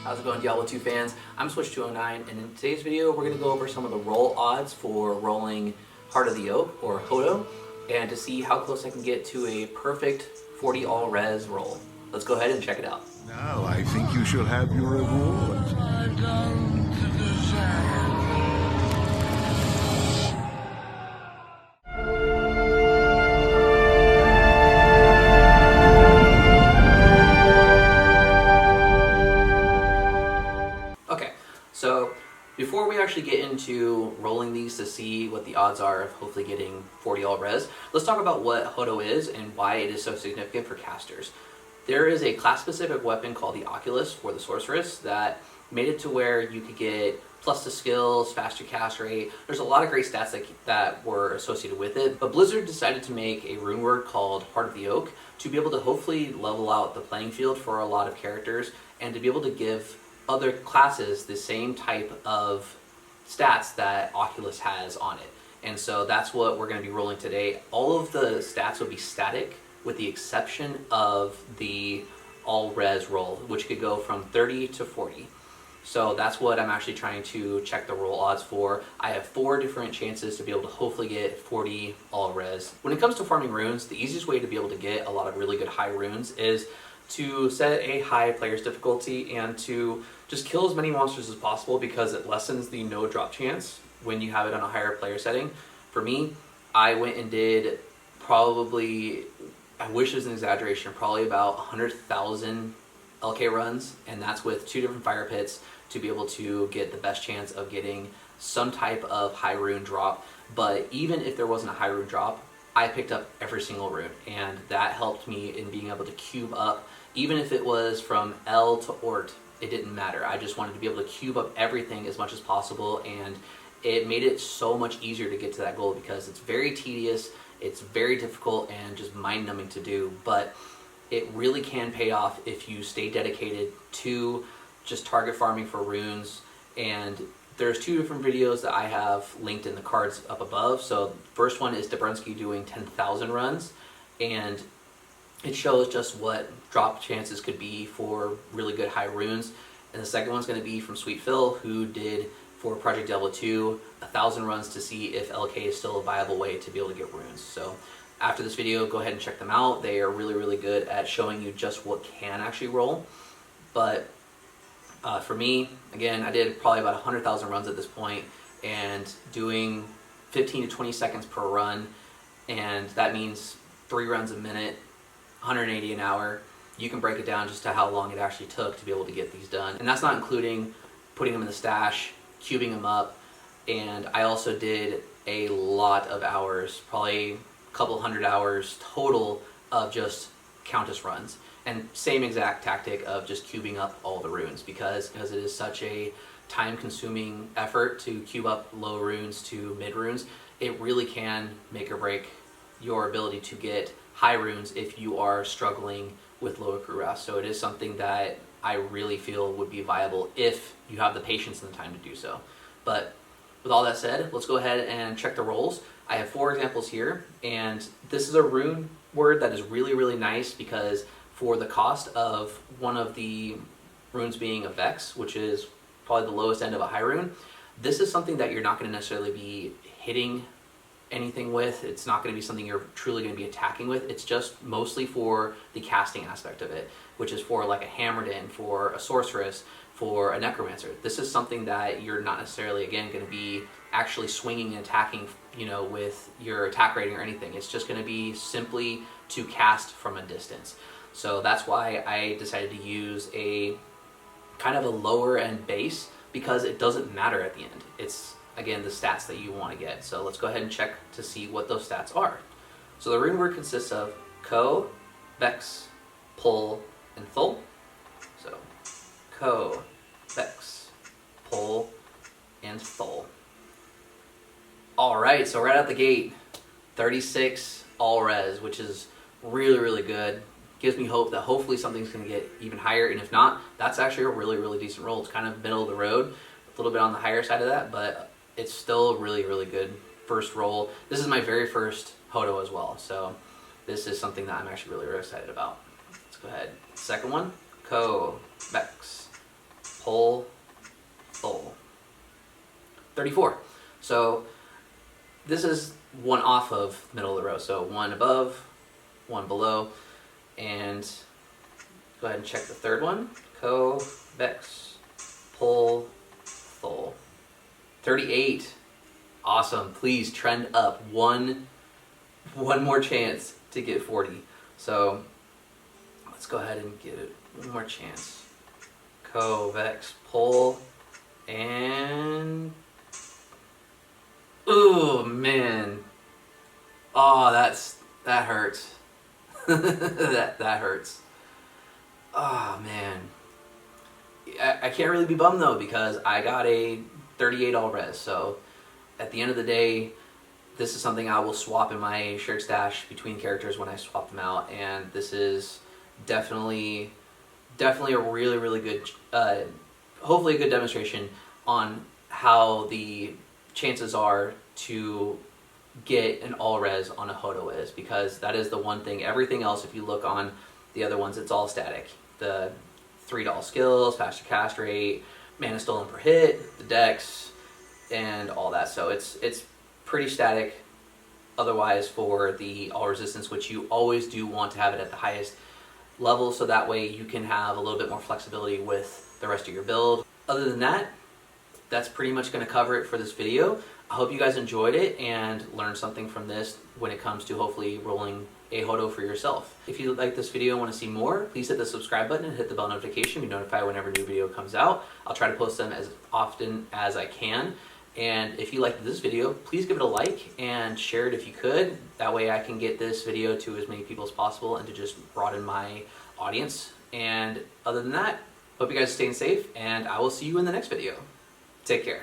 How's it going, Diablo 2 fans? I'm Switch209, and in today's video we're going to go over some of the roll odds for rolling Heart of the Oak, or HOTO, and to see how close I can get to a perfect 40 all-res roll. Let's go ahead and check it out. Now I think you shall have your reward. Okay, so before we actually get into rolling these to see what the odds are of hopefully getting 40 all-res, let's talk about what HOTO is and why it is so significant for casters. There is a class-specific weapon called the Oculus, or the Sorceress, that made it to where you could get plus to skills, faster cast rate. There's a lot of great stats that were associated with it, but Blizzard decided to make a rune word called Heart of the Oak to be able to hopefully level out the playing field for a lot of characters and to be able to give other classes the same type of stats that Oculus has on it. And so that's what we're going to be rolling today. All of the stats will be static with the exception of the all-res roll, which could go from 30 to 40. So that's what I'm actually trying to check the roll odds for. I have 4 different chances to be able to hopefully get 40 all-res. When it comes to farming runes, the easiest way to be able to get a lot of really good high runes is to set a high player's difficulty and to just kill as many monsters as possible, because it lessens the no drop chance when you have it on a higher player setting. For me, I went and did probably, I wish it was an exaggeration, probably about 100,000 LK runs, and that's with 2 different fire pits to be able to get the best chance of getting some type of high rune drop. But even if there wasn't a high rune drop, I picked up every single rune, and that helped me in being able to cube up. Even if it was from L to Ort, it didn't matter. I just wanted to be able to cube up everything as much as possible, and it made it so much easier to get to that goal, because it's very tedious, it's very difficult, and just mind-numbing to do, but it really can pay off if you stay dedicated to just target farming for runes. And there's 2 different videos that I have linked in the cards up above. So first one is Dabrunski doing 10,000 runs, and it shows just what drop chances could be for really good high runes. And the second one's going to be from Sweet Phil, who did for Project Diablo 2 1,000 runs to see if LK is still a viable way to be able to get runes. So after this video, go ahead and check them out. They are really, really good at showing you just what can actually roll. But for me, again, I did probably about 100,000 runs at this point, and doing 15 to 20 seconds per run, and that means 3 runs a minute, 180 an hour. You can break it down just to how long it actually took to be able to get these done. And that's not including putting them in the stash, cubing them up, and I also did a lot of hours, probably a couple hundred hours total of just Countess runs. And same exact tactic of just cubing up all the runes, because it is such a time-consuming effort to cube up low runes to mid runes. It really can make or break your ability to get high runes if you are struggling with Lower Kurast. So it is something that I really feel would be viable if you have the patience and the time to do so. But with all that said, let's go ahead and check the rolls. I have 4 examples here, and this is a rune word that is really, really nice, because for the cost of one of the runes being a Vex, which is probably the lowest end of a high rune, this is something that you're not going to necessarily be hitting anything with. It's not going to be something you're truly going to be attacking with. It's just mostly for the casting aspect of it, which is for like a Hammered In, for a Sorceress, for a Necromancer. This is something that you're not necessarily, again, going to be actually swinging and attacking, with your attack rating or anything. It's just going to be simply to cast from a distance. So that's why I decided to use a kind of a lower end base, because it doesn't matter at the end. It's, again, the stats that you want to get. So let's go ahead and check to see what those stats are. So the rune word consists of Ko, Vex, Pull, and Thul. So Ko, Vex, Pull, and Thul. Alright, so right out the gate, 36 all-res, which is really, really good. Gives me hope that hopefully something's going to get even higher, and if not, that's actually a really, really decent roll. It's kind of middle of the road, a little bit on the higher side of that, but it's still really, really good first roll. This is my very first HOTO as well, so this is something that I'm actually really, really excited about. Let's go ahead. Second one, Ko, Vex, pull, pull. 34. So this is one off of middle of the row. So one above, one below, and go ahead and check the third one. Co, vex, pull, thul. 38. Awesome. Please trend up. One more chance to get 40. So let's go ahead and give it one more chance. Co, vex, pull, and ooh, man. Oh, that hurts. that hurts. Oh man. I can't really be bummed though, because I got a 38 all res. So at the end of the day, this is something I will swap in my shirt stash between characters when I swap them out, and this is definitely a really good, hopefully a good demonstration on how the chances are to get an all res on a HOTO is, because that is the one thing. Everything else, if you look on the other ones, it's all static. The 3 skills, faster cast rate, mana stolen per hit, the dex, and all that. So it's pretty static otherwise for the all resistance, which you always do want to have it at the highest level, so that way you can have a little bit more flexibility with the rest of your build. Other than that, that's pretty much going to cover it for this video. I hope you guys enjoyed it and learned something from this when it comes to hopefully rolling a HOTO for yourself. If you like this video and want to see more, please hit the subscribe button and hit the bell notification to be notified whenever a new video comes out. I'll try to post them as often as I can. And if you liked this video, please give it a like and share it if you could. That way I can get this video to as many people as possible and to just broaden my audience. And other than that, hope you guys are staying safe, and I will see you in the next video. Take care.